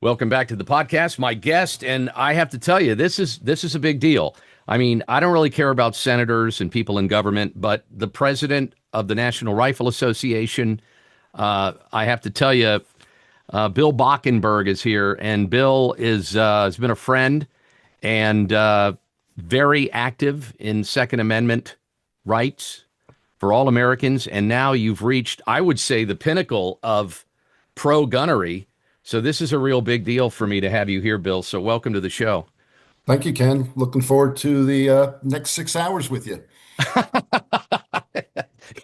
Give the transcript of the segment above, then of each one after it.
Welcome back to the podcast. My guest, and I have to tell you, this is a big deal. I mean, I don't really care about senators and people in government, but the president of the National Rifle Association, I have to tell you, Bill Bachenberg is here, and Bill is has been a friend and very active in Second Amendment rights for all Americans. And now you've reached, I would say, the pinnacle of pro gunnery. So this is a real big deal for me to have you here, Bill. So welcome to the show. Thank you, Ken. Looking forward to the next 6 hours with you.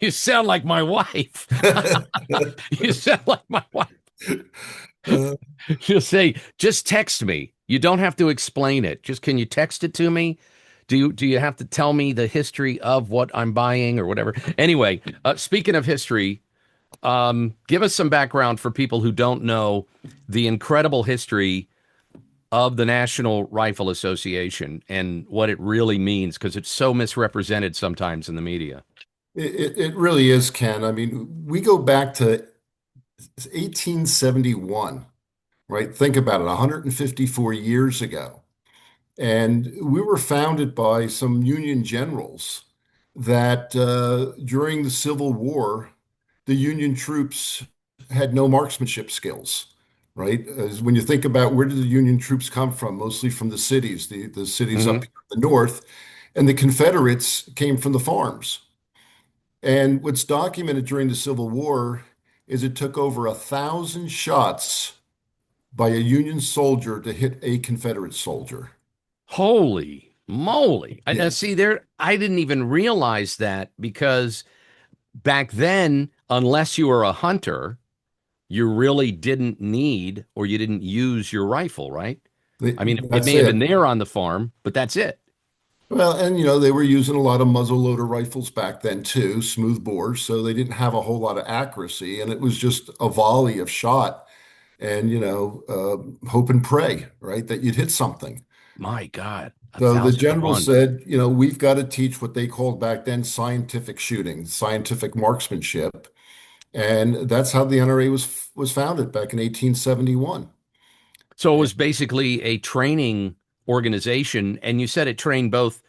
You sound like my wife. You sound like my wife. Uh, She'll say, just text me. You don't have to explain it. Just can you text it to me? Do you have to tell me the history of what I'm buying or whatever? Anyway, speaking of history, give us some background for people who don't know the incredible history of the National Rifle Association and what it really means, because it's so misrepresented sometimes in the media. it really is, Ken. I mean, we go back to 1871, right? Think about it, 154 years ago. And we were founded by some Union generals that during the Civil War, the Union troops had no marksmanship skills, right? As when you think about where did the Union troops come from, mostly from the cities, the cities up Hmm. here in the north, and the Confederates came from the farms. And what's documented during the Civil War is it took over 1,000 shots by a Union soldier to hit a Confederate soldier. Holy moly. Yeah. Now, see, there, I didn't even realize that because back then, unless you were a hunter, you really didn't need or you didn't use your rifle, right? I mean, it That's may have been it. there on the farm, but that's it. Well, and they were using a lot of muzzle loader rifles back then too, smooth bores, so they didn't have a whole lot of accuracy, and it was just a volley of shot and hope and pray, right, that you'd hit something. My God, a So the thousand to general one. said, we've got to teach what they called back then scientific shooting, scientific marksmanship, and that's how the NRA was founded back in 1871. So it was basically a training organization, and you said it trained both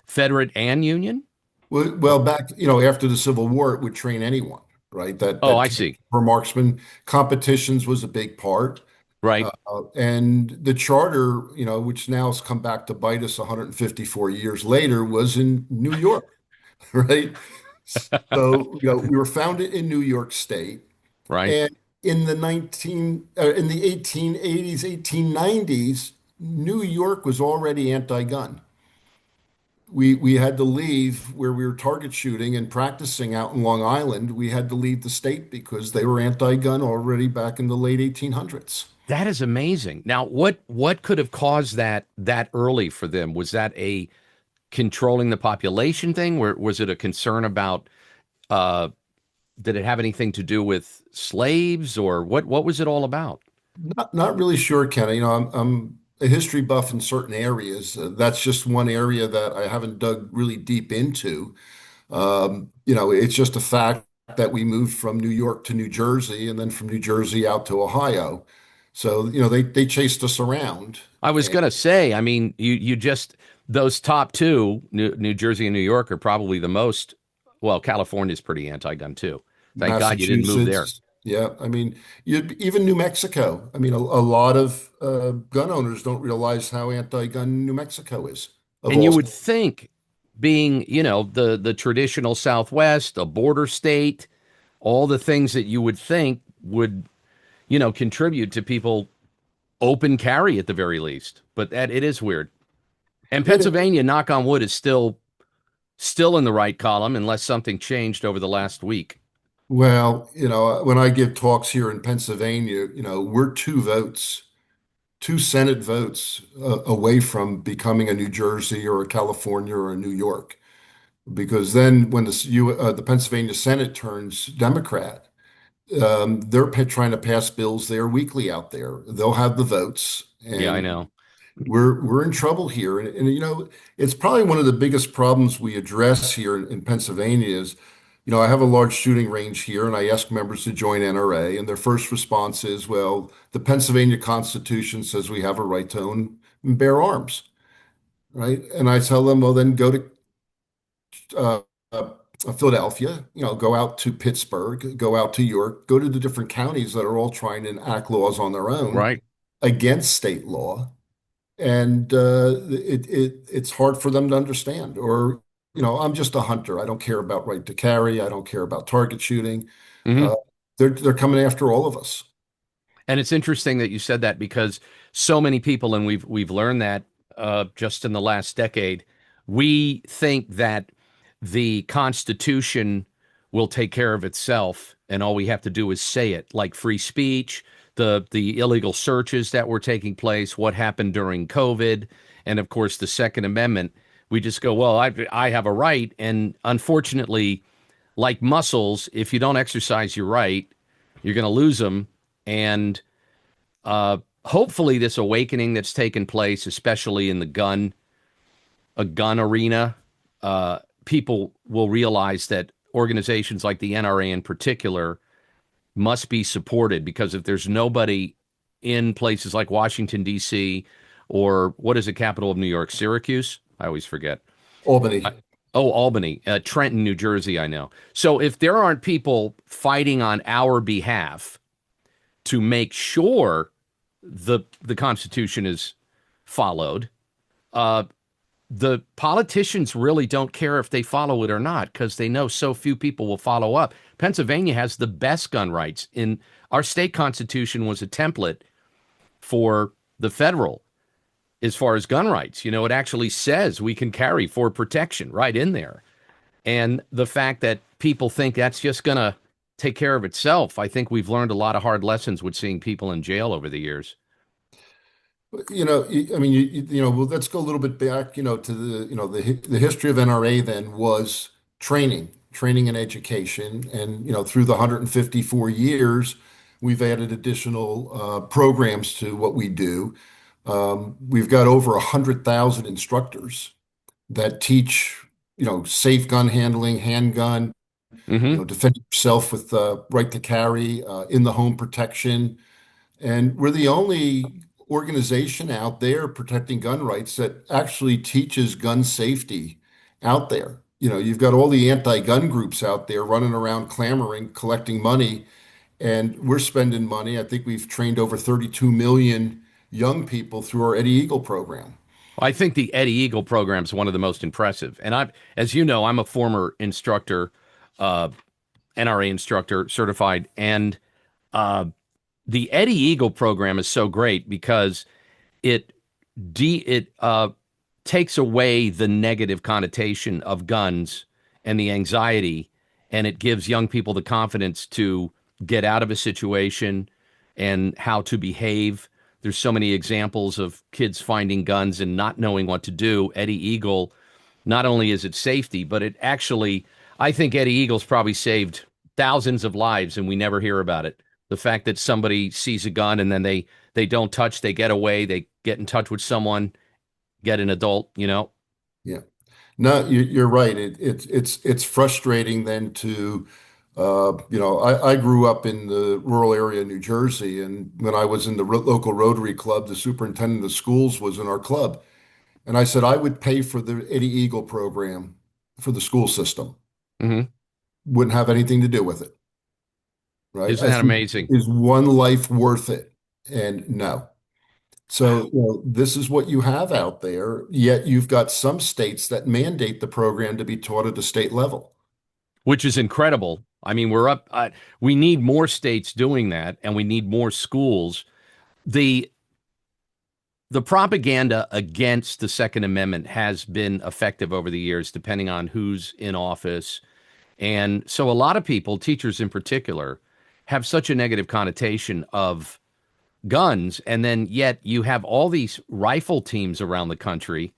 Federate and Union? Well, back, after the Civil War, it would train anyone, right? That Oh, that I came see. for marksman. Competitions was a big part. Right. And the charter, which now has come back to bite us 154 years later, was in New York, right? So, we were founded in New York State, Right. and in the 1880s, 1890s, New York was already anti-gun. We had to leave where we were target shooting and practicing out in Long Island. We had to leave the state because they were anti-gun already back in the late 1800s. That is amazing. Now, what could have caused that early for them? Was that a controlling the population thing? Where was it a concern about uh did it have anything to do with slaves or what was it all about? Not really sure, Kenny. I'm a history buff in certain areas. That's just one area that I haven't dug really deep into. It's just a fact that we moved from New York to New Jersey and then from New Jersey out to Ohio. So, they chased us around. I was And gonna say, I mean, you just those top two, New Jersey and New York, are probably the most. Well, California's pretty anti-gun too. Thank God you didn't move there. Massachusetts, yeah. I mean, even New Mexico. I mean, a lot of gun owners don't realize how anti-gun New Mexico is, of And all you would states. think, being, the traditional Southwest, a border state, all the things that you would think would, contribute to people open carry at the very least. But that it is weird. And It is. Pennsylvania, knock on wood, is still in the right column unless something changed over the last week. Well, when I give talks here in Pennsylvania, we're two Senate votes away from becoming a New Jersey or a California or a New York. Because then when the Pennsylvania Senate turns Democrat, they're trying to pass bills there weekly out there. They'll have the votes, Yeah, I and know. we're in trouble here. And it's probably one of the biggest problems we address here in Pennsylvania is I have a large shooting range here, and I ask members to join NRA, and their first response is, well, the Pennsylvania Constitution says we have a right to own and bear arms, right? And I tell them, well, then go to uh, uh, Philadelphia, go out to Pittsburgh, go out to York, go to the different counties that are all trying to enact laws on their own Right. against state law, and it's hard for them to understand. Or, I'm just a hunter. I don't care about right to carry. I don't care about target shooting. Hmm. Uh, they're coming after all of us. And it's interesting that you said that because so many people, and we've learned that just in the last decade, we think that the Constitution will take care of itself, and all we have to do is say it, like free speech, the illegal searches that were taking place, what happened during COVID, and of course the Second Amendment. We just go, well, I have a right, and unfortunately, like muscles, if you don't exercise your right, you're going to lose them. And hopefully, this awakening that's taken place, especially in a gun arena, people will realize that organizations like the NRA in particular must be supported because if there's nobody in places like Washington, D.C., or what is the capital of New York? Syracuse? I always forget. Albany. Oh, Albany, Trenton, New Jersey, I know. So if there aren't people fighting on our behalf to make sure the Constitution is followed, uh, the politicians really don't care if they follow it or not because they know so few people will follow up. Pennsylvania has the best gun rights. In our state constitution was a template for the federal as far as gun rights. It actually says we can carry for protection right in there. And the fact that people think that's just going to take care of itself, I think we've learned a lot of hard lessons with seeing people in jail over the years. I mean, well, let's go a little bit back, to the history of NRA then was training and education. And, through the 154 years, we've added additional programs to what we do. We've got over 100,000 instructors that teach, safe gun handling, handgun, Hmm. defend yourself with right to carry, in the home protection. And we're the only organization out there protecting gun rights that actually teaches gun safety out there. You've got all the anti-gun groups out there running around clamoring, collecting money, and we're spending money. I think we've trained over 32 million young people through our Eddie Eagle program. I think the Eddie Eagle program is one of the most impressive. And as you know, I'm a former instructor, uh, NRA instructor, certified, and uh, the Eddie Eagle program is so great because it it takes away the negative connotation of guns and the anxiety, and it gives young people the confidence to get out of a situation and how to behave. There's so many examples of kids finding guns and not knowing what to do. Eddie Eagle, not only is it safety, but it actually, I think Eddie Eagle's probably saved thousands of lives and we never hear about it. The fact that somebody sees a gun and then they don't touch, they get away, they get in touch with someone, get an adult. Yeah. No, you're right. It's frustrating then to, I grew up in the rural area of New Jersey, and when I was in the local Rotary Club, the superintendent of schools was in our club, and I said I would pay for the Eddie Eagle program for the school system. Hmm. Wouldn't have anything to do with it, right? Isn't I that said, amazing? is one life worth it? And no. So, this is what you have out there, yet you've got some states that mandate the program to be taught at a state level. Which is incredible. I mean, we're up. We need more states doing that, and we need more schools. The the propaganda against the Second Amendment has been effective over the years, depending on who's in office. And so a lot of people, teachers in particular, have such a negative connotation of guns. And then yet you have all these rifle teams around the country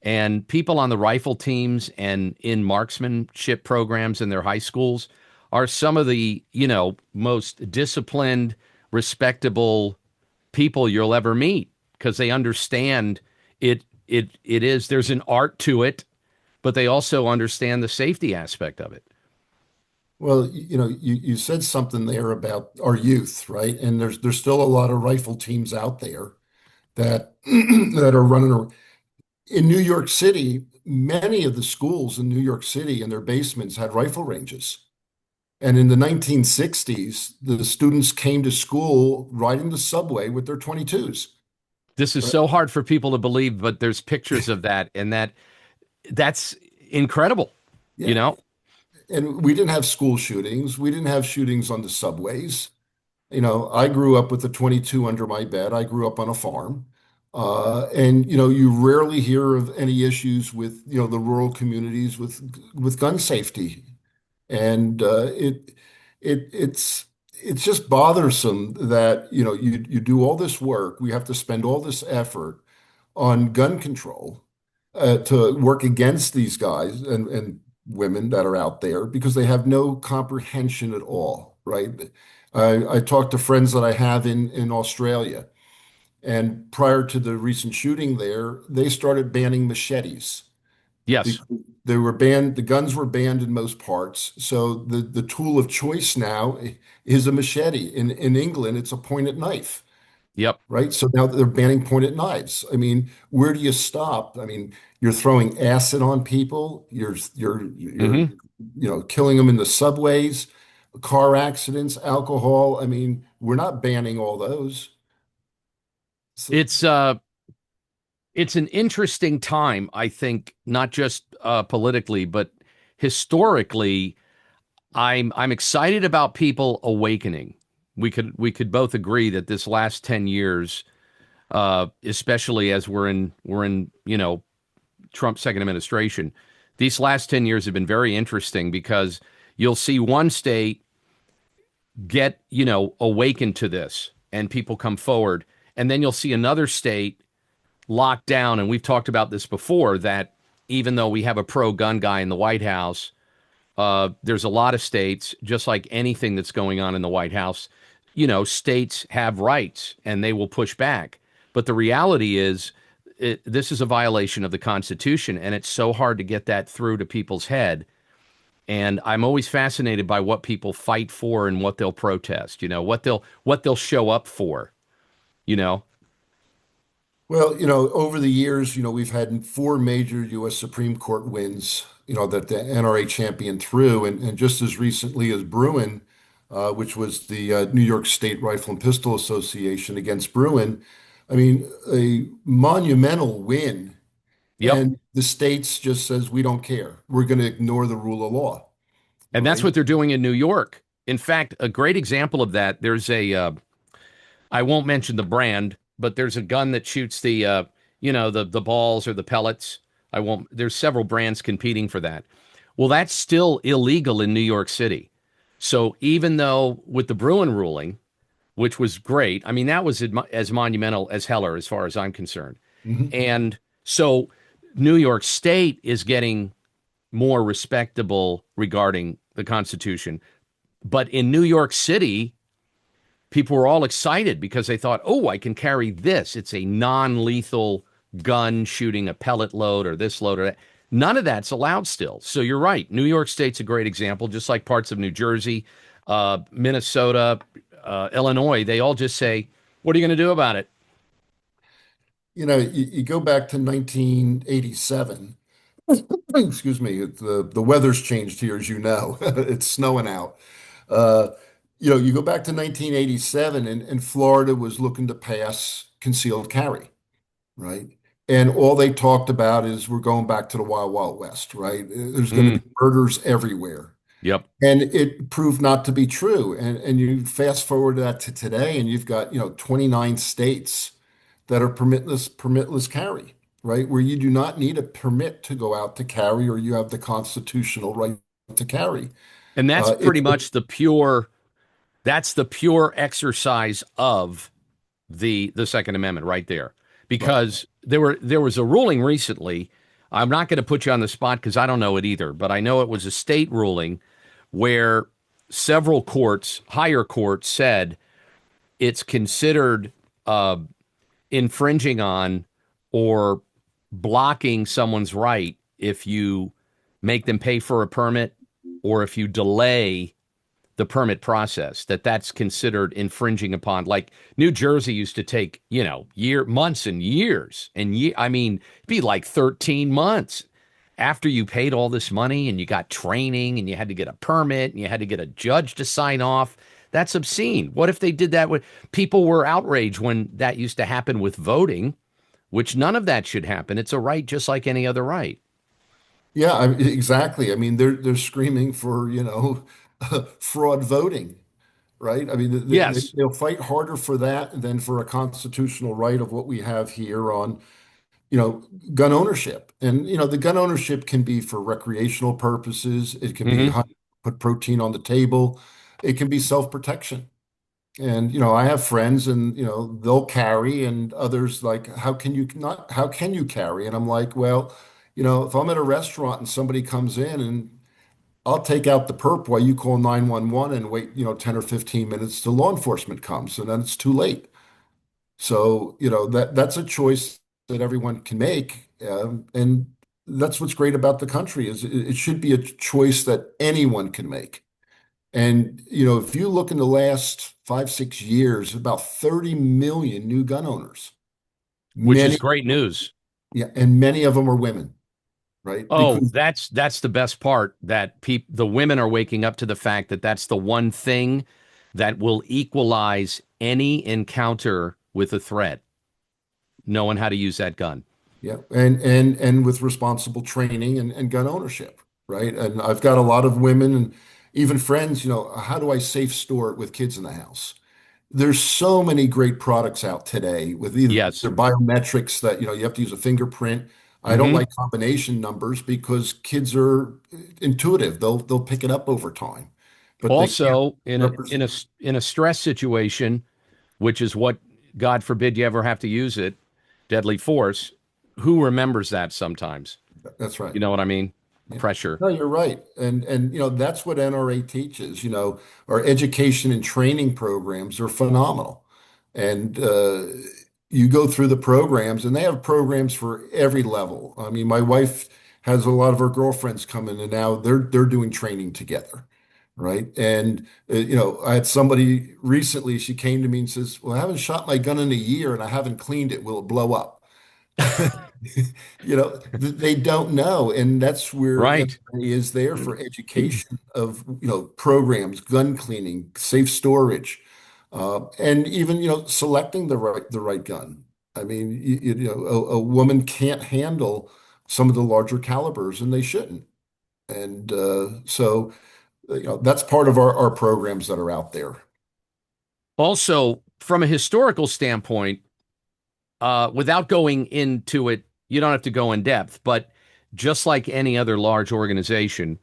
and people on the rifle teams and in marksmanship programs in their high schools are some of the, most disciplined, respectable people you'll ever meet because they understand there's an art to it, but they also understand the safety aspect of it. Well, you said something there about our youth, right? And there's still a lot of rifle teams out there that that are running in New York City. Many of the schools in New York City in their basements had rifle ranges. And in the 1960s, the students came to school riding the subway with their 22s. This is Right? so hard for people to believe, but there's pictures of that, and that's incredible, you Yeah. know? And we didn't have school shootings. We didn't have shootings on the subways. I grew up with a 22 under my bed. I grew up on a farm. And you rarely hear of any issues with, the rural communities with gun safety. And it's just bothersome that, you do all this work. We have to spend all this effort on gun control to work against these guys and women that are out there because they have no comprehension at all, right? I talk to friends that I have in Australia, and prior to the recent shooting there, they started banning machetes Yes. because they were banned, the guns were banned in most parts. So the tool of choice now is a machete. In England, it's a pointed knife, Yep. right? So now they're banning pointed knives. I mean, where do you stop? I mean, you're throwing acid on people. You're Hmm. killing them in the subways, car accidents, alcohol. I mean, we're not banning all those. So, It's uh it's an interesting time, I think, not just politically, but historically. I'm excited about people awakening. We could both agree that this last 10 years, especially as we're in Trump's second administration, these last 10 years have been very interesting because you'll see one state get, awakened to this and people come forward. And then you'll see another state locked down. And we've talked about this before that even though we have a pro gun guy in the White House, there's a lot of states, just like anything that's going on in the White House, states have rights and they will push back. But the reality is, this is a violation of the Constitution, and it's so hard to get that through to people's head. And I'm always fascinated by what people fight for and what they'll protest. What they'll show up for. You know. well, over the years, we've had four major U.S. Supreme Court wins, that the NRA championed through, and just as recently as Bruin, which was the New York State Rifle and Pistol Association against Bruin. I mean, a monumental win. Yep. And the states just says, we don't care. We're going to ignore the rule of law, And that's right? what they're doing in New York. In fact, a great example of that. There's I won't mention the brand, but there's a gun that shoots the balls or the pellets. I won't. There's several brands competing for that. Well, that's still illegal in New York City. So even though with the Bruin ruling, which was great, I mean that was as monumental as Heller, as far as I'm concerned. Mhm. And so New York State is getting more respectable regarding the Constitution, but in New York City, people were all excited because they thought, oh, I can carry this. It's a non lethal gun shooting a pellet load or this load or that. None of that's allowed still. So you're right. New York State's a great example, just like parts of New Jersey, Minnesota, Illinois. They all just say, what are you going to do about it? You go back to 1987. Excuse me. The weather's changed here, as you know. It's snowing out. Uh, you go back to 1987, and Florida was looking to pass concealed carry, right? And all they talked about is we're going back to the Wild Wild West, right? There's going to Mm, be murders everywhere. yep. And it proved not to be true. And you fast forward that to today, and you've got, 29 states that are permitless carry, right? Where you do not need a permit to go out to carry, or you have the constitutional right to carry. And that's It's pretty much the pure exercise of the Second Amendment right there, right. because there was a ruling recently. I'm not going to put you on the spot because I don't know it either, but I know it was a state ruling where several courts, higher courts, said it's considered infringing on or blocking someone's right if you make them pay for a permit or if you delay the permit process, that's considered infringing upon. Like New Jersey used to take, months and years, and I mean, it'd be like 13 months after you paid all this money and you got training and you had to get a permit and you had to get a judge to sign off. That's obscene. What if they did that with people were outraged when that used to happen with voting, which none of that should happen. It's a right just like any other right. Yeah, exactly. I mean, they're screaming for, fraud voting, right? I mean, Yes. they'll fight harder for that than for a constitutional right of what we have here on, you know, gun ownership. And, the gun ownership can be for recreational purposes. It can be Hmm. put protein on the table. It can be self-protection. And, I have friends and, they'll carry and others like, how can you carry? And I'm like, well, if I'm at a restaurant and somebody comes in and I'll take out the perp while you call 911 and wait, 10 or 15 minutes till law enforcement comes, and then it's too late. So, that's a choice that everyone can make. And that's what's great about the country is it should be a choice that anyone can make. And, if you look in the last 5, 6 years, about 30 million new gun owners, Which is many, great news. yeah, and many of them are women, right? Oh, Because, that's the best part that the women are waking up to the fact that that's the one thing that will equalize any encounter with a threat, knowing how to use that gun. yeah, and with responsible training and gun ownership, right? And I've got a lot of women and even friends, how do I safe store it with kids in the house? There's so many great products out today with either Yes. biometrics that, you have to use a fingerprint. I don't Hmm. like combination numbers because kids are intuitive. They'll pick it up over time, but they can't Also, represent. in a stress situation, which is what God forbid you ever have to use it, deadly force. Who remembers that sometimes? That's right. You know what I mean? Yeah. Pressure. No, you're right. And that's what NRA teaches. Our education and training programs are phenomenal. And you go through the programs and they have programs for every level. I mean, my wife has a lot of her girlfriends come in and now they're doing training together, right? And I had somebody recently, she came to me and says, "Well, I haven't shot my gun in a year and I haven't cleaned it. Will it blow up?" They don't know, and that's where Right. NRA is there for education of programs, gun cleaning, safe storage, and even selecting the right gun. I mean, a woman can't handle some of the larger calibers, and they shouldn't. And so that's part of our programs that are out there. Also, from a historical standpoint, without going into it, you don't have to go in depth, but just like any other large organization,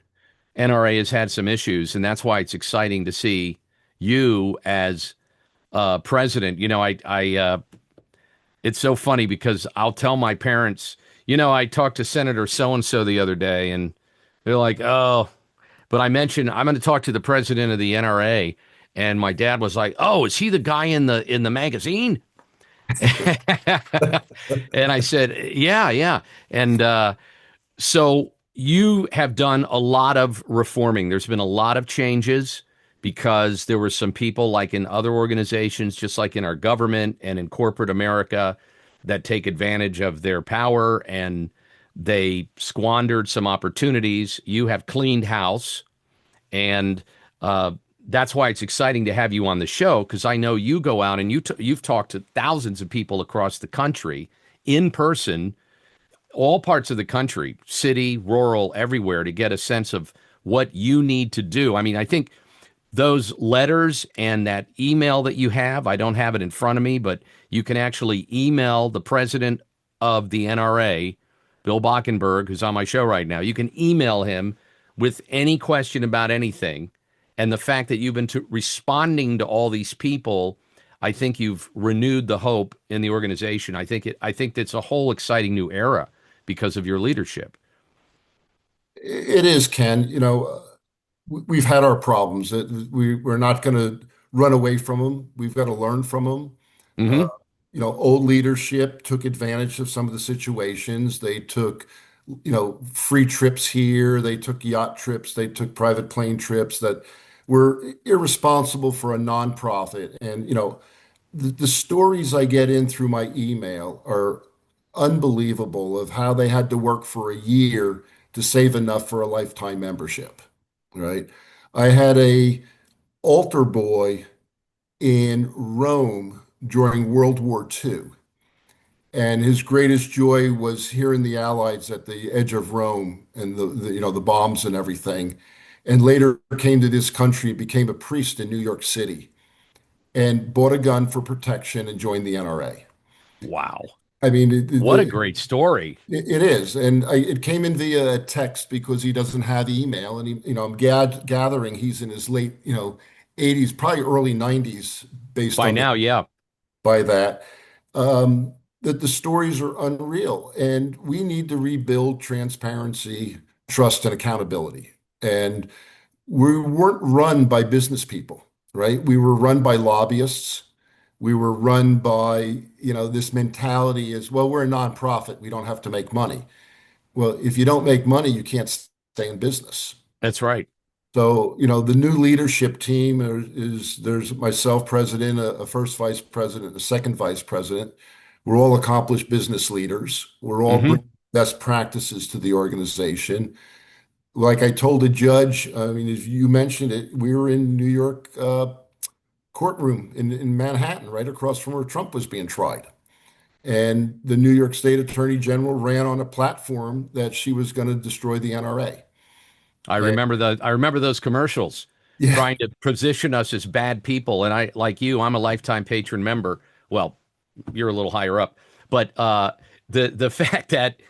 NRA has had some issues, and that's why it's exciting to see you as president. It's so funny because I'll tell my parents, I talked to Senator so and so the other day, and they're like, "Oh," but I mentioned I'm going to talk to the president of the NRA, and my dad was like, "Oh, is he the guy in the magazine?" And I said, "Yeah, yeah." And so you have done a lot of reforming. There's been a lot of changes because there were some people like in other organizations, just like in our government and in corporate America, that take advantage of their power and they squandered some opportunities. You have cleaned house, and uh, that's why it's exciting to have you on the show because I know you go out and you've talked to thousands of people across the country in person, all parts of the country, city, rural, everywhere, to get a sense of what you need to do. I mean, I think those letters and that email that you have, I don't have it in front of me, but you can actually email the president of the NRA, Bill Bachenberg, who's on my show right now. You can email him with any question about anything. And the fact that you've been responding to all these people, I think you've renewed the hope in the organization. I think it's a whole exciting new era because of your leadership. It is, Ken. We've had our problems. We're not going to run away from them. We've got to learn from them. Uh, Hmm. old leadership took advantage of some of the situations. They took free trips here. They took yacht trips. They took private plane trips that were irresponsible for a nonprofit. And, the stories I get in through my email are unbelievable of how they had to work for a year to save enough for a lifetime membership, right? I had a altar boy in Rome during World War II. And his greatest joy was hearing the Allies at the edge of Rome and the bombs and everything. And later came to this country, became a priest in New York City, and bought a gun for protection and joined the NRA. Wow. I mean, What a great story. it is, and it came in via a text because he doesn't have email, and I'm gathering he's in his late, 80s, probably early 90s, based By on now, yeah. by that. That the stories are unreal, and we need to rebuild transparency, trust, and accountability. And we weren't run by business people, right? We were run by lobbyists. We were run by, this mentality is, well, we're a nonprofit. We don't have to make money. Well, if you don't make money, you can't stay in business. That's right. So, the new leadership team there's myself, president, a first vice president, a second vice president. We're all accomplished business leaders. We're all Hmm. bringing best practices to the organization. Like I told a judge, I mean, as you mentioned it, we were in New York courtroom in Manhattan, right across from where Trump was being tried. And the New York State Attorney General ran on a platform that she was going to destroy the NRA. And I remember those commercials yeah, trying to position us as bad people. And I, like you, I'm a lifetime patron member. Well, you're a little higher up, but the fact that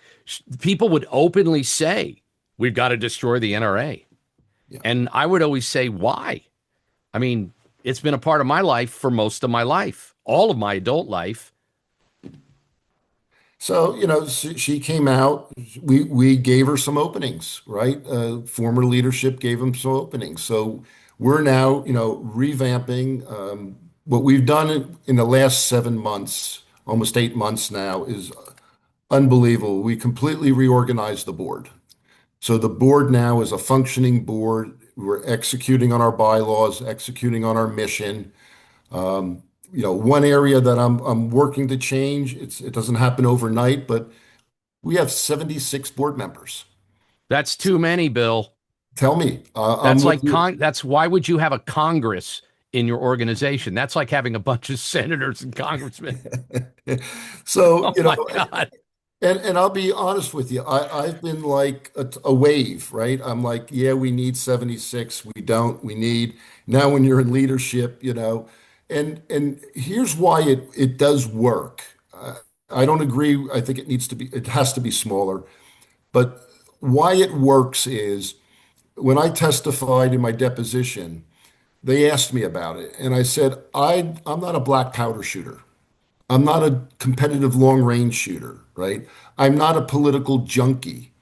people would openly say we've got to destroy the NRA, yeah. and I would always say why. I mean, it's been a part of my life for most of my life, all of my adult life. So, she came out. We gave her some openings, right? Former leadership gave them some openings. So we're now, revamping. What we've done in the last 7 months, almost 8 months now, is unbelievable. We completely reorganized the board. So the board now is a functioning board. We're executing on our bylaws, executing on our mission. One area that I'm working to change, it doesn't happen overnight, but we have 76 board members. That's too many, Bill. Tell me, I'm That's with like you. that's why would you have a Congress in your organization? That's like having a bunch of senators and congressmen. So, Oh my God. and I'll be honest with you, I've been like a wave, right? I'm like, yeah, we need 76. We don't. We need now when you're in leadership, and here's why it does work. I don't agree. I think it has to be smaller. But why it works is when I testified in my deposition, they asked me about it, and I said, I'm not a black powder shooter. I'm not a competitive long range shooter, right? I'm not a political junkie.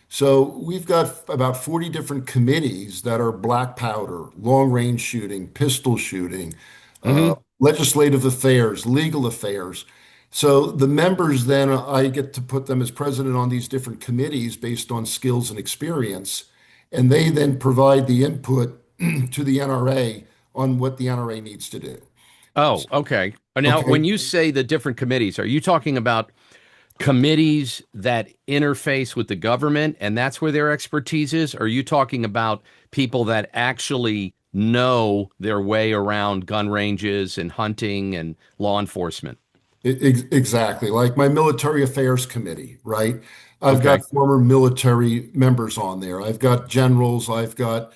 So we've got about 40 different committees that are black powder, long range shooting, pistol shooting, Hmm. legislative affairs, legal affairs. So the members then, I get to put them as president on these different committees based on skills and experience. And they then provide the input to the NRA on what the NRA needs to do. Oh, okay. Now, Okay. when you say the different committees, are you talking about committees that interface with the government and that's where their expertise is? Or are you talking about people that actually know their way around gun ranges and hunting and law enforcement? Exactly. Like my military affairs committee, right? I've got Okay. former military members on there. I've got generals. I've got,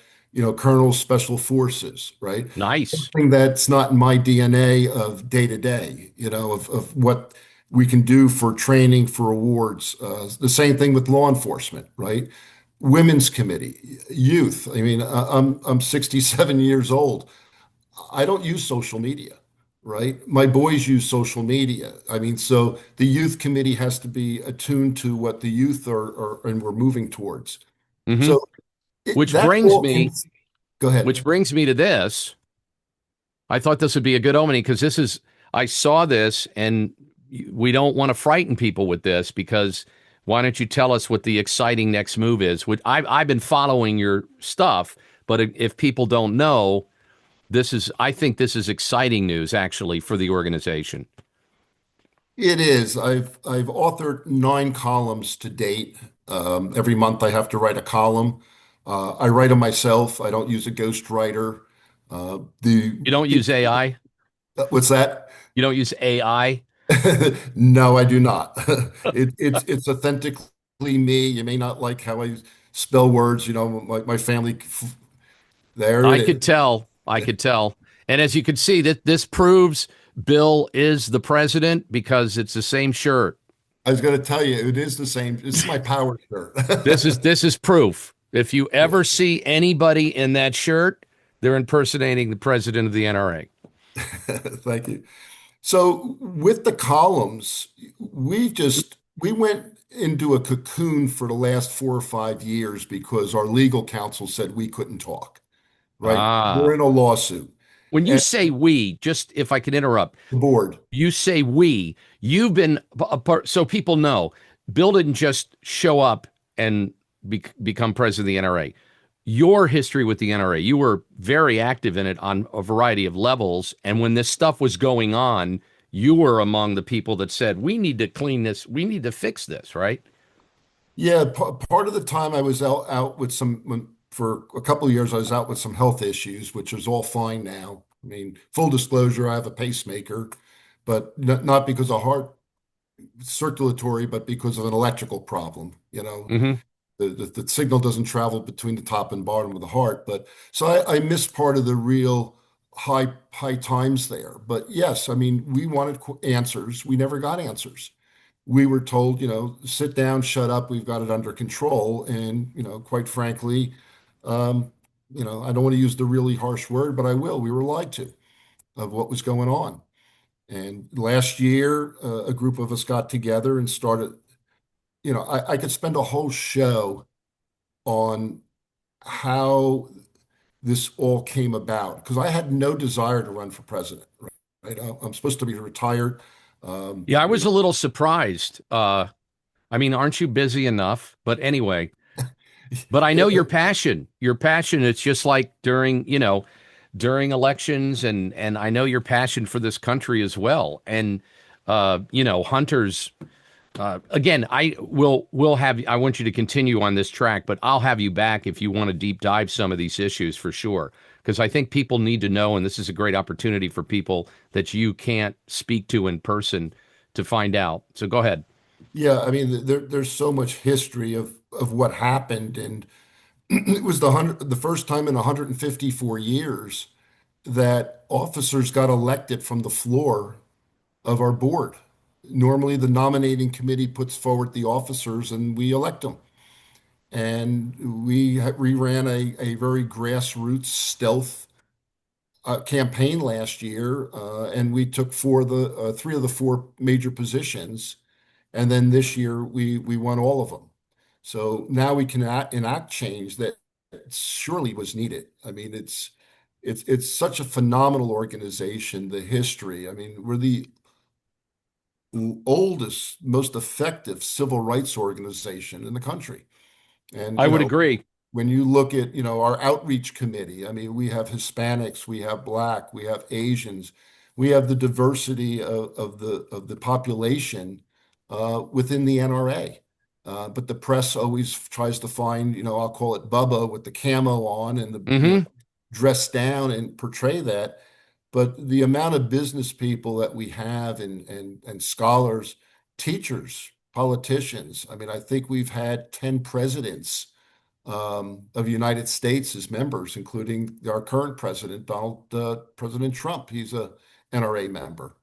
colonels, special forces, right? Nice. Something that's not in my DNA of day to day, of what we can do for training, for awards. The same thing with law enforcement, right? Women's committee, youth. I mean, I'm 67 years old. I don't use social media, right? My boys use social media. I mean, so the youth committee has to be attuned to what the youth and we're moving towards. Hmm. So Which that brings all can me, go ahead. which brings me to this. I thought this would be a good opening because I saw this and we don't want to frighten people with this because Why don't you tell us what the exciting next move is? I've been following your stuff, but if people don't know, I think this is exciting news actually for the organization. It is. I've authored 9 columns to date. Every month I have to write a column. I write them myself. I don't use a ghostwriter. The You don't use AI? what's that? You don't use AI? No, I do not. It's authentically me. You may not like how I spell words. My family. There it I could is. tell. I could tell. And as you can see, that this proves Bill is the president because it's the same shirt. I was going to tell you, it is the same. It's my power shirt. This is proof. If you Yeah, ever see anybody in that shirt, they're impersonating the president of the NRA. thank you. So with the columns, we went into a cocoon for the last 4 or 5 years because our legal counsel said we couldn't talk, right? We're Ah. in a lawsuit. When you And say we, just if I can interrupt, the board. you say we. You've been a part, so people know. Bill didn't just show up and become president of the NRA. Your history with the NRA, you were very active in it on a variety of levels. And when this stuff was going on, you were among the people that said, we need to clean this, we need to fix this, right? Yeah, part of the time I was out with for a couple of years, I was out with some health issues, which is all fine now. I mean, full disclosure, I have a pacemaker, but not because of heart circulatory, but because of an electrical problem. Hmm. The signal doesn't travel between the top and bottom of the heart. But so I missed part of the real high times there. But yes, I mean, we wanted answers. We never got answers. We were told, sit down, shut up, we've got it under control. And, quite frankly, um, I don't want to use the really harsh word, but I will. We were lied to of what was going on. And last year, a group of us got together and started, I could spend a whole show on how this all came about because I had no desire to run for president, right? I'm supposed to be retired. Um, Yeah, I you was a little surprised. I mean, aren't you busy enough? But anyway, but I know your know, passion. Your passion, it's just like during elections and I know your passion for this country as well. And hunters again, I want you to continue on this track, but I'll have you back if you want to deep dive some of these issues for sure. Because I think people need to know, and this is a great opportunity for people that you can't speak to in person to find out. So go ahead. yeah, I mean, there's so much history of what happened, and it was the first time in 154 years that officers got elected from the floor of our board. Normally, the nominating committee puts forward the officers and we elect them. And we ran a very grassroots stealth campaign last year, and we took 3 of the 4 major positions. And then this year we won all of them. So now we can enact change that surely was needed. I mean, it's such a phenomenal organization, the history. I mean, we're the oldest, most effective civil rights organization in the country. And, I would agree. when you look at, our outreach committee, I mean, we have Hispanics, we have Black, we have Asians, we have the diversity of the population within the NRA. But the press always tries to find, I'll call it Bubba with the camo on and Hmm. dress down and portray that. But the amount of business people that we have and scholars, teachers, politicians, I mean, I think we've had 10 presidents of the United States as members, including our current president, President Trump. He's a NRA member.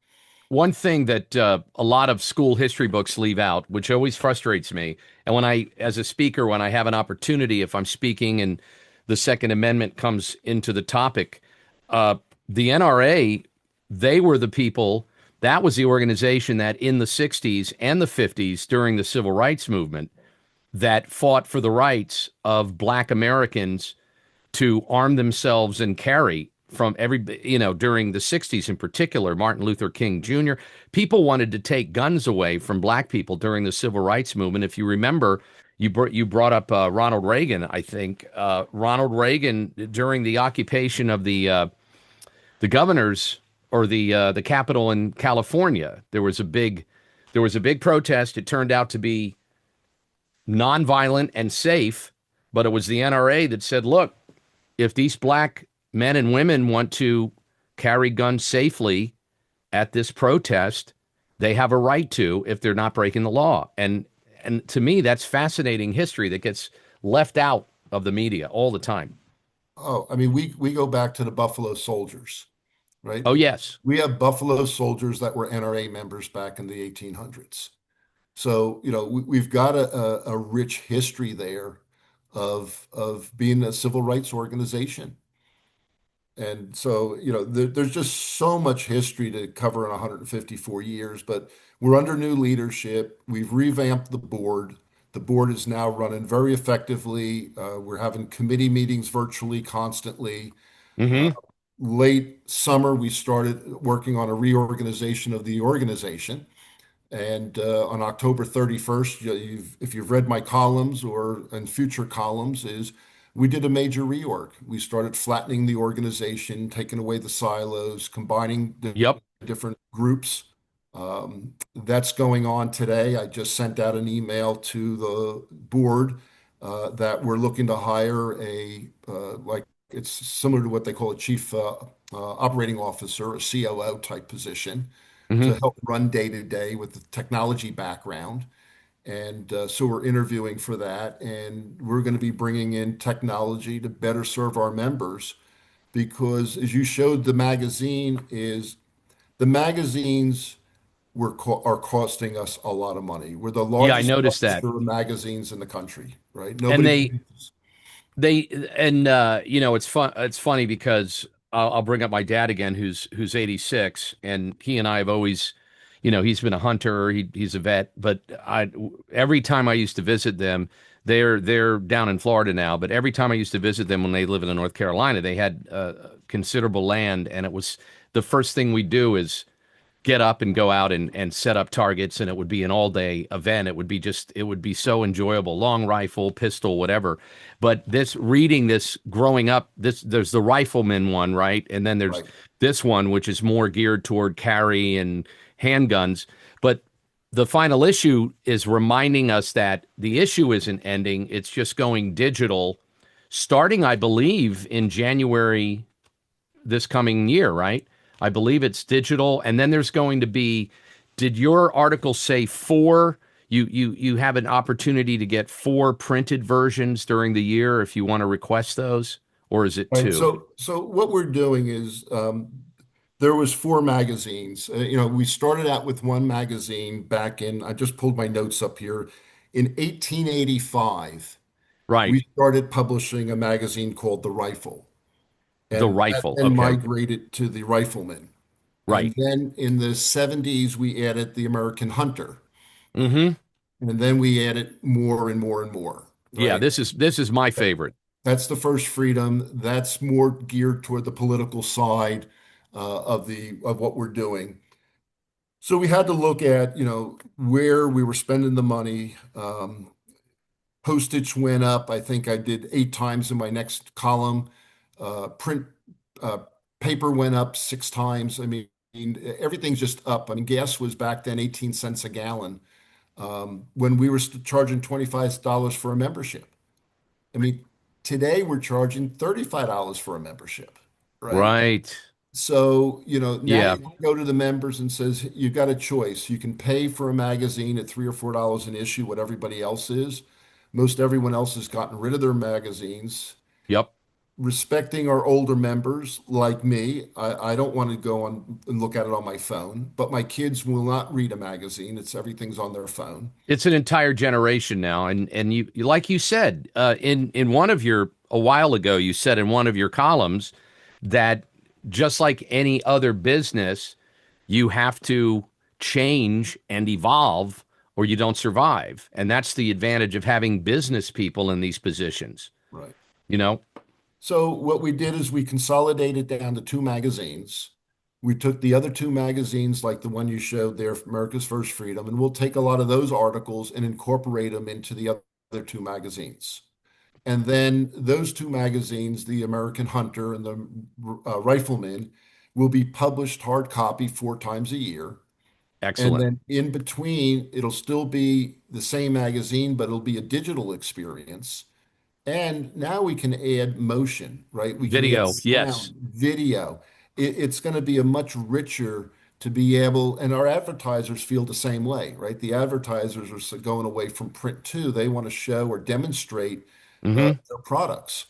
One thing that a lot of school history books leave out, which always frustrates me, and as a speaker, when I have an opportunity, if I'm speaking and the Second Amendment comes into the topic, the NRA, they were the people, that was the organization that in the 60s and the 50s during the civil rights movement that fought for the rights of Black Americans to arm themselves and carry. from every, during the 60s in particular, Martin Luther King Jr., people wanted to take guns away from black people during the civil rights movement. If you remember, you brought up Ronald Reagan, I think. Ronald Reagan, during the occupation of the governors or the Capitol in California, there was a big protest. It turned out to be nonviolent and safe, but it was the NRA that said, look, if these black men and women want to carry guns safely at this protest, they have a right to if they're not breaking the law. And to me, that's fascinating history that gets left out of the media all the time. Oh, I mean, we go back to the Buffalo Soldiers, right? Oh, yes. We have Buffalo Soldiers that were NRA members back in the 1800s. So, we've got a rich history there of being a civil rights organization. And so, there's just so much history to cover in 154 years, but we're under new leadership. We've revamped the board. The board is now running very effectively. We're having committee meetings virtually constantly. Uh, Hmm. Late summer, we started working on a reorganization of the organization. And on October 31st, if you've read my columns or in future columns, is we did a major reorg. We started flattening the organization, taking away the silos, combining the Yep. different groups. That's going on today. I just sent out an email to the board that we're looking to hire like it's similar to what they call a chief operating officer, a COO type position to Hmm. help run day to day with the technology background. And so we're interviewing for that. And we're going to be bringing in technology to better serve our members because, as you showed the magazine, is the magazines are costing us a lot of money. We're the Yeah, I largest noticed that. publisher of magazines in the country, right? And Nobody they believes. They and it's fun. It's funny because I'll bring up my dad again, who's 86, and he and I have always, he's been a hunter. He's a vet, but I every time I used to visit them, they're down in Florida now. But every time I used to visit them when they lived in North Carolina, they had considerable land, and it was the first thing we do is get up and go out and set up targets, and it would be an all day event. It would be so enjoyable, long rifle, pistol, whatever. But this reading this growing up, there's the rifleman one, right? And then there's Right. this one which is more geared toward carry and handguns. But the final issue is reminding us that the issue isn't ending, it's just going digital starting, I believe, in January this coming year, right? I believe it's digital, and then there's going to be. Did your article say four? You have an opportunity to get four printed versions during the year if you want to request those, or is it Right. two? So what we're doing is there was four magazines. We started out with one magazine back in, I just pulled my notes up here. In 1885, Right, we started publishing a magazine called The Rifle, the and that rifle. then Okay, migrated to The Rifleman. And right. then in the 70s, we added The American Hunter. Mm-hmm. And then we added more and more and more, Yeah, right? this is my favorite. That's the first freedom. That's more geared toward the political side of what we're doing. So we had to look at, where we were spending the money. Postage went up. I think I did 8 times in my next column. Print uh, paper went up 6 times. I mean, everything's just up. I mean, gas was back then 18 cents a gallon when we were charging $25 for a membership. I mean, today we're charging $35 for a membership, right? Right. So, now Yeah. you can go to the members and says you've got a choice. You can pay for a magazine at $3 or $4 an issue, what everybody else is. Most everyone else has gotten rid of their magazines. Yep. Respecting our older members like me, I don't want to go on and look at it on my phone, but my kids will not read a magazine. Everything's on their phone. It's an entire generation now, and like you said in one of your a while ago, you said in one of your columns that just like any other business, you have to change and evolve, or you don't survive, and that's the advantage of having business people in these positions. Right. You know, So what we did is we consolidated down to two magazines. We took the other two magazines, like the one you showed there, America's First Freedom, and we'll take a lot of those articles and incorporate them into the other two magazines. And then those two magazines, the American Hunter and the Rifleman, will be published hard copy 4 times a year. And Excellent. then in between, it'll still be the same magazine, but it'll be a digital experience. And now we can add motion, right? We can add Video. Yes. sound, video. It's going to be a much richer to be able, and our advertisers feel the same way, right? The advertisers are going away from print too. They want to show or demonstrate Hmm. their products.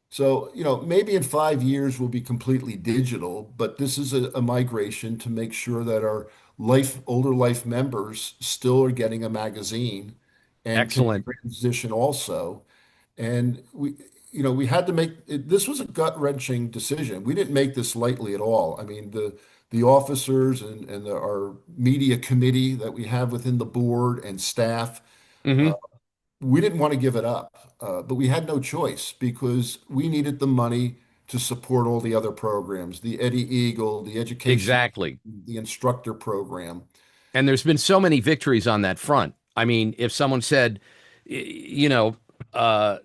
So, maybe in 5 years we'll be completely digital, but this is a migration to make sure that our older life members still are getting a magazine and can Excellent. transition also. And we had to make this was a gut-wrenching decision. We didn't make this lightly at all. I mean, the officers and our media committee that we have within the board and staff, uh, Hmm. we didn't want to give it up, but we had no choice because we needed the money to support all the other programs, the Eddie Eagle, the education, Exactly. the instructor program. And there's been so many victories on that front. I mean, if someone said, you know, uh,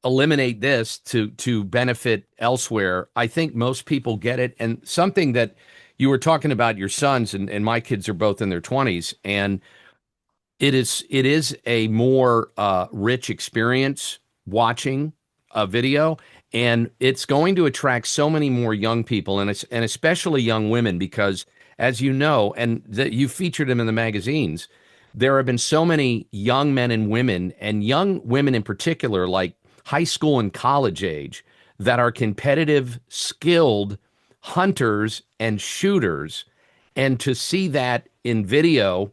eliminate this to benefit elsewhere, I think most people get it. And something that you were talking about your sons and my kids are both in their 20s, and it is a more rich experience watching a video, and it's going to attract so many more young people, and especially young women, because as you know, and that you featured them in the magazines, there have been so many young men and women, and young women in particular, like high school and college age, that are competitive, skilled hunters and shooters, and to see that in video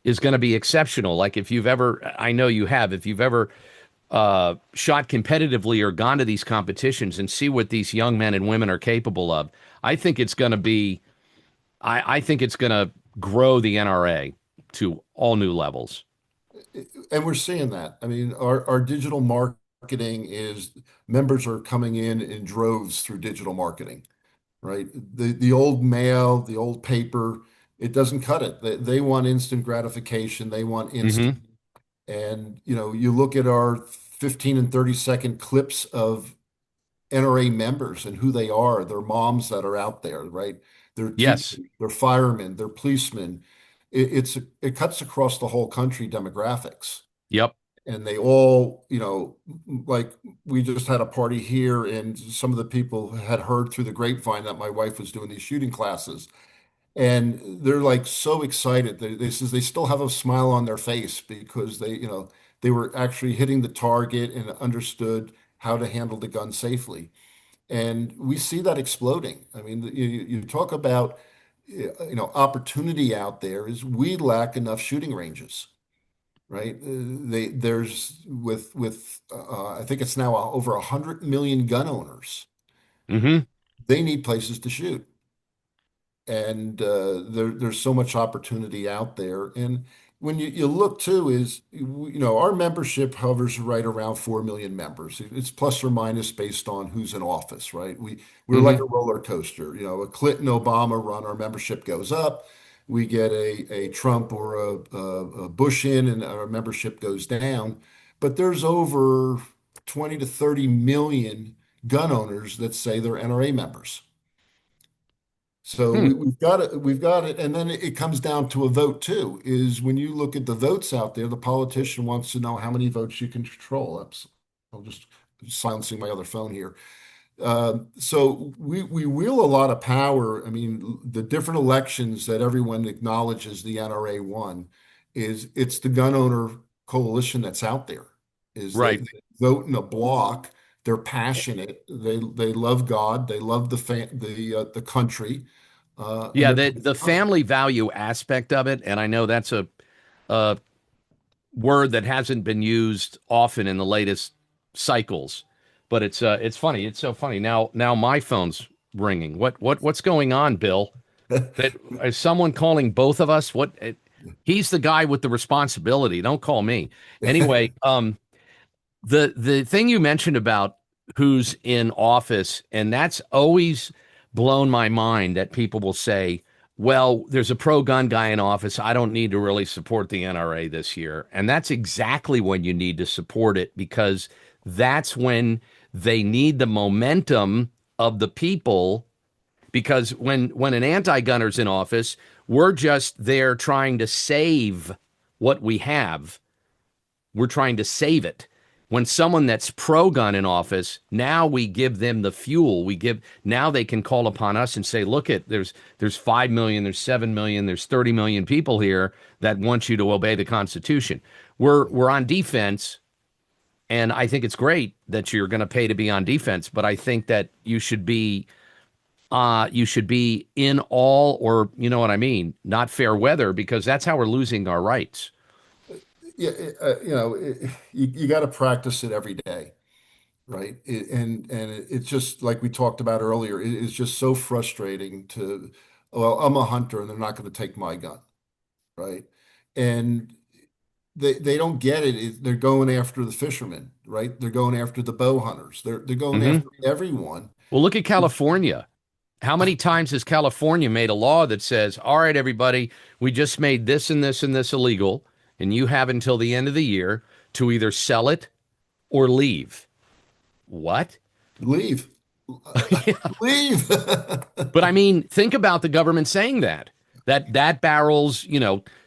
is going to be exceptional. Like if you've ever, I know you have, if you've ever shot competitively or gone to these competitions and see what these young men and women are capable of, I think it's going to be, I think it's going to grow the NRA to all new levels. And we're seeing that. I mean, our digital marketing is members are coming in droves through digital marketing, right? The old mail, the old paper, it doesn't cut it. They want instant gratification. They want instant. Hmm. And you look at our 15 and 30-second clips of NRA members and who they are, their moms that are out there, right? They're Yes. teachers, they're firemen, they're policemen. It cuts across the whole country demographics. Yep. And they all, like we just had a party here, and some of the people had heard through the grapevine that my wife was doing these shooting classes. And they're like so excited. They says they still have a smile on their face because they were actually hitting the target and understood how to handle the gun safely. And we see that exploding. I mean, you talk about opportunity out there is we lack enough shooting ranges, right? There's with I think it's now over 100 million gun owners. Hmm. They need places to shoot. And there's so much opportunity out there. And when you look too, our membership hovers right around 4 million members. It's plus or minus based on who's in office, right? We're like Hmm. a roller coaster. A Clinton Obama run, our membership goes up. We get a Trump or a Bush in, and our membership goes down. But there's over 20 to 30 million gun owners that say they're NRA members. So Hmm. we've got it, and then it comes down to a vote too. Is when you look at the votes out there, the politician wants to know how many votes you can control. I'll just silencing my other phone here. So we wield a lot of power. I mean, the different elections that everyone acknowledges the NRA won it's the gun owner coalition that's out there. They Right. vote in a block. They're passionate. They love God. They love the country, and Yeah, they're the behind. family value aspect of it, and I know that's a word that hasn't been used often in the latest cycles, but it's funny. It's so funny. Now my phone's ringing. What's going on, Bill? That is someone calling both of us? He's the guy with the responsibility. Don't call me. Anyway, the thing you mentioned about who's in office, and that's always blown my mind that people will say, well, there's a pro-gun guy in office. I don't need to really support the NRA this year. And that's exactly when you need to support it, because that's when they need the momentum of the people. Because when an anti-gunner's in office, we're just there trying to save what we have. We're trying to save it. When someone that's pro-gun in office, now we give them the fuel. Now they can call upon us and say, look, there's 5 million, there's 7 million, there's 30 million people here that want you to obey the Constitution. We're on defense, and I think it's great that you're going to pay to be on defense, but I think that you should be in all, or you know what I mean, not fair weather, because that's how we're losing our rights. Yeah, you got to practice it every day, right? It's just like we talked about earlier. It's just so frustrating to, well, I'm a hunter and they're not going to take my gun, right? And they don't get it. They're going after the fishermen, right? They're going after the bow hunters. They're going Hmm. after everyone. Well, look at California. How many times has California made a law that says, all right, everybody, we just made this and this and this illegal, and you have until the end of the year to either sell it or leave? What? Leave, leave. But I mean, think about the government saying that barrel's,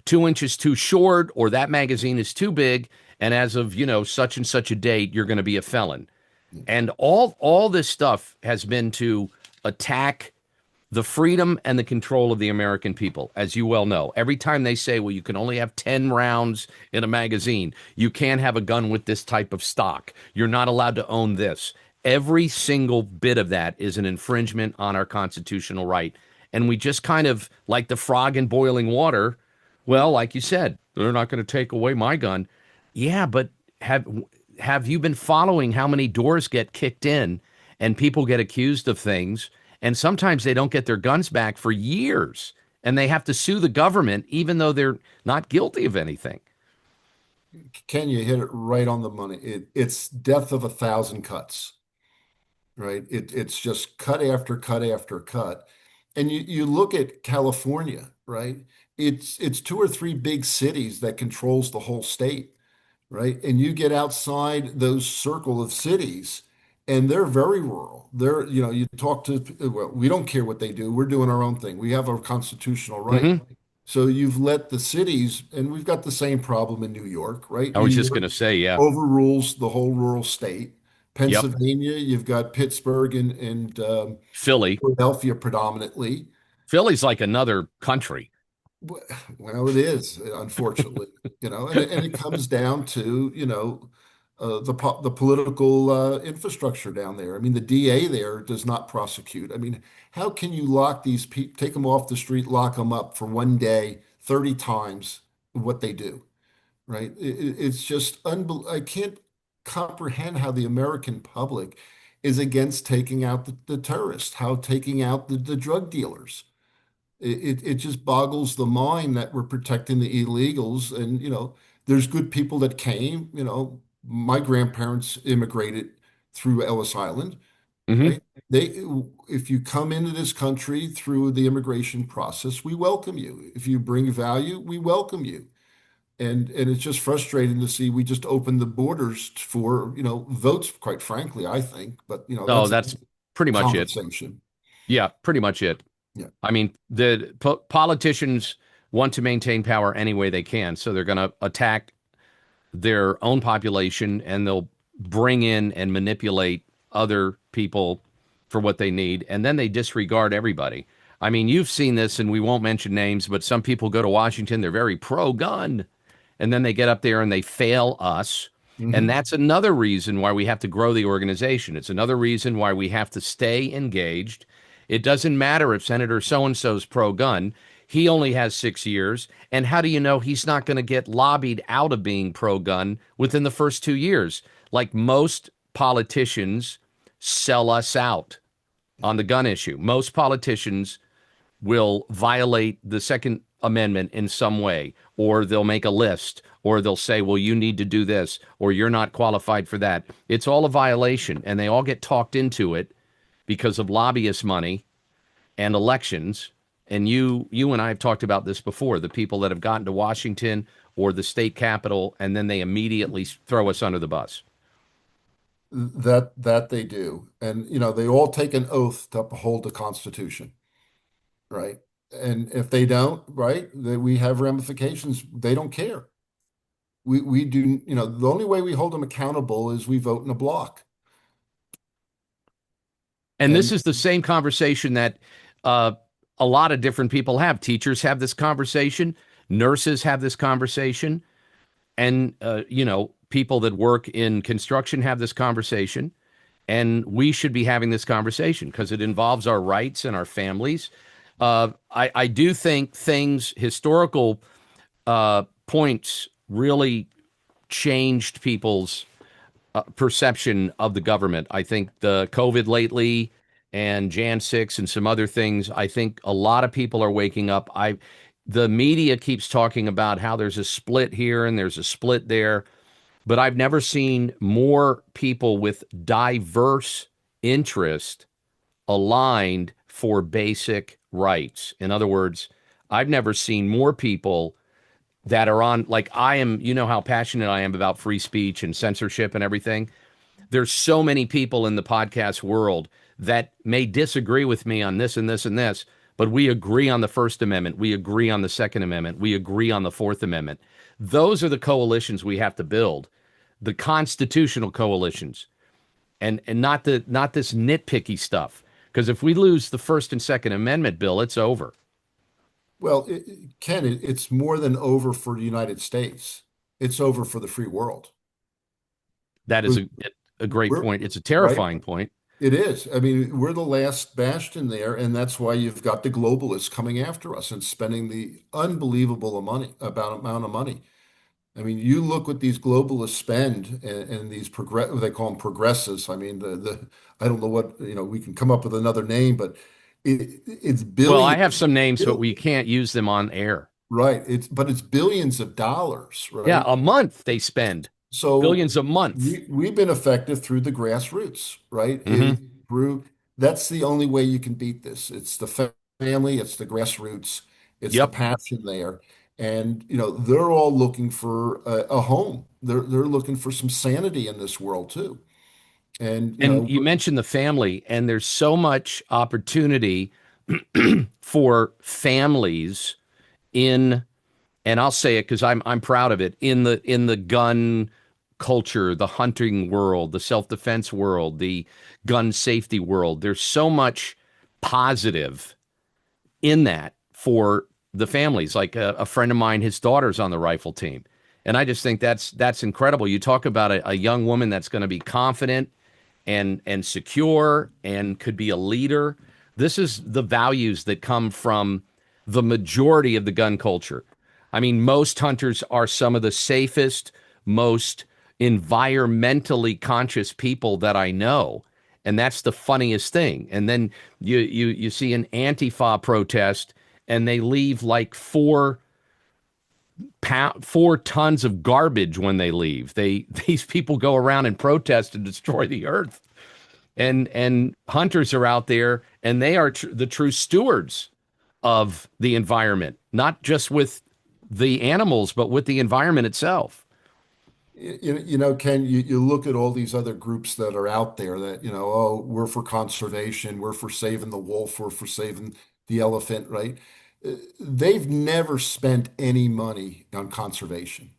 2 inches too short, or that magazine is too big, and as of, such and such a date, you're going to be a felon. And all this stuff has been to attack the freedom and the control of the American people, as you well know. Every time they say, well, you can only have 10 rounds in a magazine, you can't have a gun with this type of stock, you're not allowed to own this. Every single bit of that is an infringement on our constitutional right. And we just kind of, like the frog in boiling water, well, like you said, they're not going to take away my gun. Yeah, but have you been following how many doors get kicked in and people get accused of things, and sometimes they don't get their guns back for years, and they have to sue the government even though they're not guilty of anything? Ken, you hit it right on the money. It's death of a thousand cuts, right? It's just cut after cut after cut. And you look at California, right? It's two or three big cities that controls the whole state, right? And you get outside those circle of cities, and they're very rural. You talk to, well, we don't care what they do. We're doing our own thing. We have our constitutional right. Hmm. So you've let the cities, and we've got the same problem in New York, right? I New was just York going to say, yeah. overrules the whole rural state. Yep. Pennsylvania, you've got Pittsburgh and Philly. Philadelphia predominantly. Philly's like another country. Well, it is, unfortunately, and it comes down to, the political infrastructure down there. I mean, the DA there does not prosecute. I mean, how can you lock these people, take them off the street, lock them up for one day, 30 times what they do, right? It's just unbelievable. I can't comprehend how the American public is against taking out the terrorists, how taking out the drug dealers. It just boggles the mind that we're protecting the illegals. And, there's good people that came, my grandparents immigrated through Ellis Island, Hmm. right? If you come into this country through the immigration process, we welcome you. If you bring value, we welcome you. And it's just frustrating to see we just opened the borders for, votes, quite frankly, I think. But, Oh, that's a that's pretty much it. conversation. Yeah, pretty much it. Yeah. I mean, the politicians want to maintain power any way they can, so they're going to attack their own population, and they'll bring in and manipulate other people for what they need, and then they disregard everybody. I mean, you've seen this, and we won't mention names, but some people go to Washington, they're very pro-gun, and then they get up there and they fail us. And Hmm. that's another reason why we have to grow the organization. It's another reason why we have to stay engaged. It doesn't matter if Senator so and so's pro gun. He only has 6 years. And how do you know he's not going to get lobbied out of being pro gun within the first 2 years? Like most politicians sell us out on the gun issue. Most politicians will violate the Second amendment in some way, or they'll make a list, or they'll say, well, you need to do this, or you're not qualified for that. It's all a violation, and they all get talked into it because of lobbyist money and elections. And you and I have talked about this before, the people that have gotten to Washington or the state capitol, and then they immediately throw us under the bus. That they do. And they all take an oath to uphold the Constitution, right? And if they don't, right, that we have ramifications. They don't care. We do, the only way we hold them accountable is we vote in a block. And this And is the same conversation that uh, a lot of different people have. Teachers have this conversation, nurses have this conversation, and people that work in construction have this conversation. And we should be having this conversation because it involves our rights and our families. I do think historical points really changed people's perception of the government. I think the COVID lately and Jan 6 and some other things, I think a lot of people are waking up. The media keeps talking about how there's a split here and there's a split there, but I've never seen more people with diverse interest aligned for basic rights. In other words, I've never seen more people that are on, like I am, you know how passionate I am about free speech and censorship and everything. There's so many people in the podcast world that may disagree with me on this and this and this, but we agree on the First Amendment. We agree on the Second Amendment. We agree on the Fourth Amendment. Those are the coalitions we have to build, the constitutional coalitions, and not this nitpicky stuff. Because if we lose the First and Second Amendment bill, it's over. well, Ken, it's more than over for the United States. It's over for the free world. That is We're, a great we're- point. It's a right? terrifying point. It is. I mean, we're the last bastion there, and that's why you've got the globalists coming after us and spending the unbelievable amount of money. I mean, you look what these globalists spend and these they call them progressives. I mean, I don't know what, we can come up with another name, but it's Well, I billions, have some names, but we can't use them on air. right? It's billions of dollars, Yeah, right? a month they spend So billions a month. we've been effective through the grassroots, right? Hmm. Through That's the only way you can beat this. It's the family, it's the grassroots, it's the Yep. passion there. And they're all looking for a home. They're looking for some sanity in this world too. And And you mentioned the family, and there's so much opportunity for families in, and I'll say it because I'm proud of it, in the gun culture, the hunting world, the self-defense world, the gun safety world. There's so much positive in that for the families. Like a friend of mine, his daughter's on the rifle team. And I just think that's incredible. You talk about a young woman that's going to be confident and secure and could be a leader. This is the values that come from the majority of the gun culture. I mean, most hunters are some of the safest, most environmentally conscious people that I know. And that's the funniest thing. And then you see an Antifa protest and they leave like 4 tons of garbage when they leave. These people go around and protest and destroy the earth. And hunters are out there and they are the true stewards of the environment, not just with the animals, but with the environment itself. Ken, you look at all these other groups that are out there that, oh, we're for conservation, we're for saving the wolf, we're for saving the elephant, right? They've never spent any money on conservation.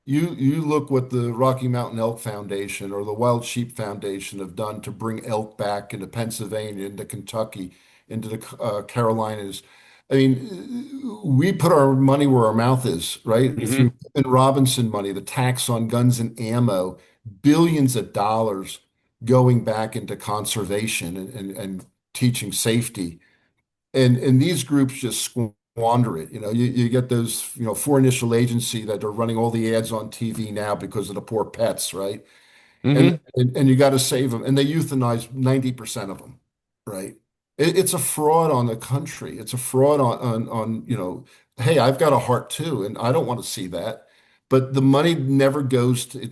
You look what the Rocky Mountain Elk Foundation or the Wild Sheep Foundation have done to bring elk back into Pennsylvania, into Kentucky, into the Carolinas. I mean, we put our money where our mouth is, right? Hmm. Through Pittman Robinson money, the tax on guns and ammo, billions of dollars going back into conservation and teaching safety. And these groups just squander it. You get those, four initial agency that are running all the ads on TV now because of the poor pets, right? And Hmm. and you got to save them, and they euthanize 90% of them, right? It's a fraud on the country. It's a fraud on hey, I've got a heart too, and I don't want to see that. But the money never goes to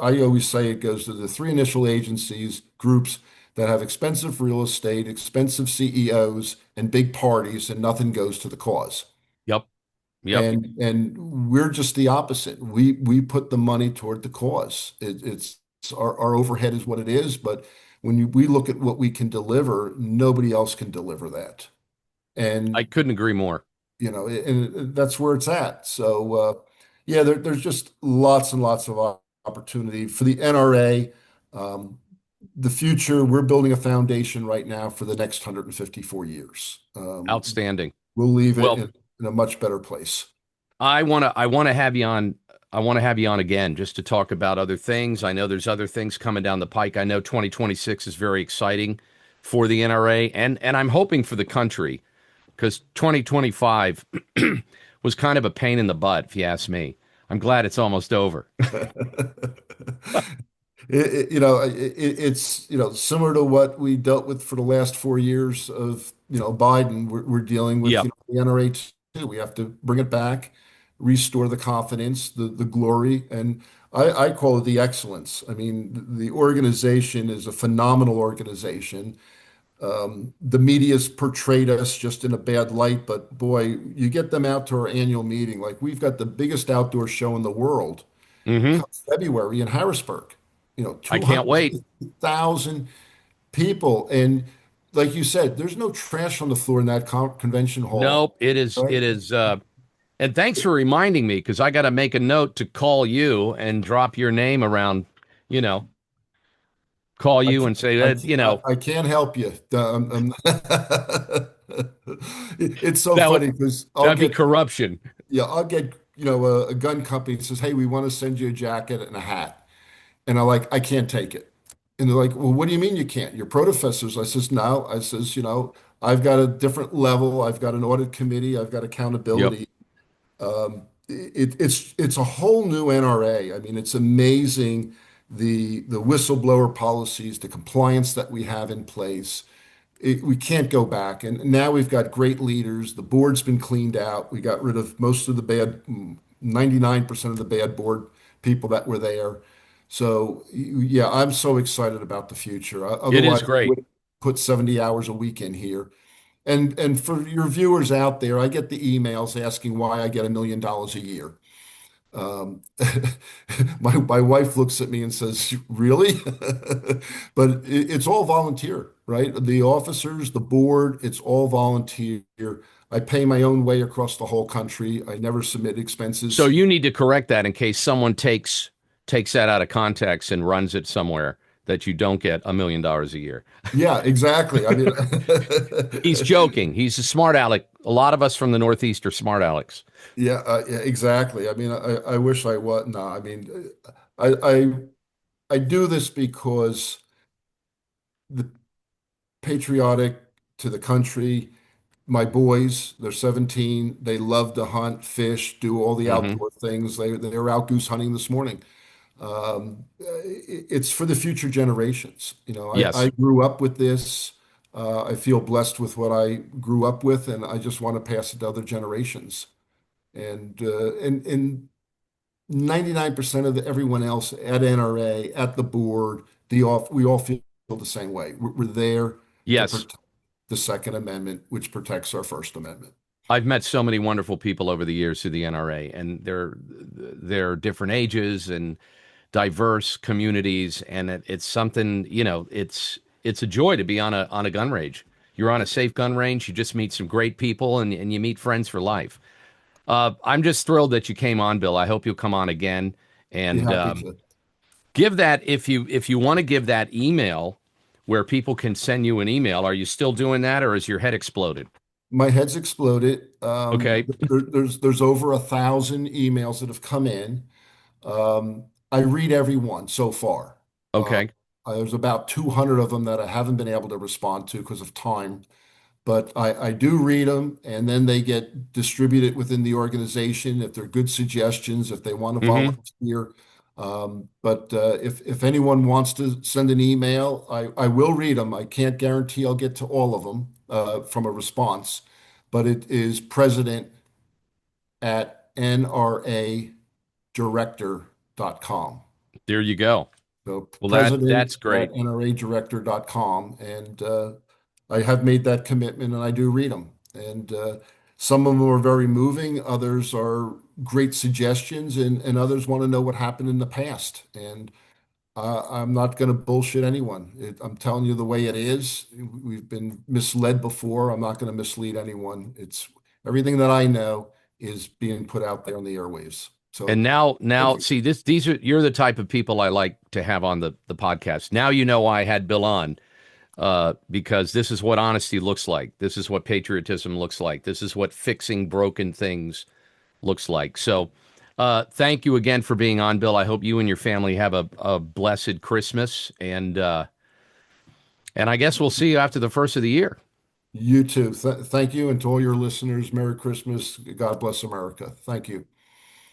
I always say it goes to the three initial agencies, groups that have expensive real estate, expensive CEOs, and big parties, and nothing goes to the cause. Yep. Yep. And we're just the opposite. We put the money toward the cause. It's our overhead is what it is, but we look at what we can deliver, nobody else can deliver that. I And couldn't agree more. and that's where it's at. So yeah, there's just lots and lots of opportunity for the NRA. Um, the future, we're building a foundation right now for the next 154 years. Outstanding. We'll leave it Well, in a much better place. I want to have you on. I want to have you on again just to talk about other things. I know there's other things coming down the pike. I know 2026 is very exciting for the NRA and I'm hoping for the country because 2025 was kind of a pain in the butt, if you ask me. I'm glad it's almost over. It's similar to what we dealt with for the last 4 years of Biden. We're dealing with Yep. the NRA too. We have to bring it back, restore the confidence, the glory, and I call it the excellence. I mean, the organization is a phenomenal organization. The media's portrayed us just in a bad light, but boy, you get them out to our annual meeting. Like we've got the biggest outdoor show in the world Hmm. come February in Harrisburg. I can't wait. 250,000 people. And like you said, there's no trash on the floor in that convention hall, Nope. It is. right? It is. And thanks for reminding me because I got to make a note to call you and drop your name around. You know, call I you can't, and say that. I can't help you. It's so That would funny because that'd be corruption. I'll get, a gun company that says, hey, we want to send you a jacket and a hat. And I can't take it. And they're like, well, what do you mean you can't? You're professors. I says, no. I says, I've got a different level. I've got an audit committee. I've got Yep. accountability. It's a whole new NRA. I mean, it's amazing the whistleblower policies, the compliance that we have in place. We can't go back. And now we've got great leaders. The board's been cleaned out. We got rid of most of the bad, 99% of the bad board people that were there. So yeah, I'm so excited about the future. It is Otherwise, I great. would put 70 hours a week in here. And for your viewers out there, I get the emails asking why I get $1 million a year. Um, my wife looks at me and says, "Really?" But it's all volunteer, right? The officers, the board, it's all volunteer. I pay my own way across the whole country. I never submit So expenses. you need to correct that in case someone takes that out of context and runs it somewhere that you don't get $1 million a year. Yeah, exactly. I mean, He's joking. He's a smart aleck. A lot of us from the Northeast are smart alecks. yeah, yeah, exactly. I mean, I wish I was. No, I mean, I, I, I do this because the patriotic to the country. My boys, they're 17. They love to hunt, fish, do all the Hmm. outdoor things. They were out goose hunting this morning. It's for the future generations. I Yes. grew up with this. I feel blessed with what I grew up with, and I just want to pass it to other generations. And 99% of everyone else at NRA, at the board, we all feel the same way. We're there to Yes. protect the Second Amendment, which protects our First Amendment. I've met so many wonderful people over the years through the NRA, and they're different ages and diverse communities, and it's something it's a joy to be on a gun range. You're on a safe gun range. You just meet some great people, and you meet friends for life. I'm just thrilled that you came on, Bill. I hope you'll come on again Be and happy to. give that if you want to give that email where people can send you an email. Are you still doing that, or is your head exploded? My head's exploded. Okay. There's over 1,000 emails that have come in. I read every one so far. Uh, Okay. there's about 200 of them that I haven't been able to respond to because of time. But I do read them, and then they get distributed within the organization if they're good suggestions, if they want to Hmm. volunteer. But if anyone wants to send an email, I will read them. I can't guarantee I'll get to all of them from a response, but it is at nradirector.com. There you go. So Well, president that's at great. nradirector.com. And I have made that commitment and I do read them. And some of them are very moving, others are great suggestions, and others want to know what happened in the past. And I'm not going to bullshit anyone. I'm telling you the way it is. We've been misled before. I'm not going to mislead anyone. It's everything that I know is being put out there on the airwaves. So And thank now, you. see this. These are you're the type of people I like to have on the podcast. Now you know why I had Bill on, because this is what honesty looks like. This is what patriotism looks like. This is what fixing broken things looks like. So, thank you again for being on, Bill. I hope you and your family have a blessed Christmas, and I guess we'll see you after the first of the year. You too. Thank you. And to all your listeners, Merry Christmas. God bless America. Thank you.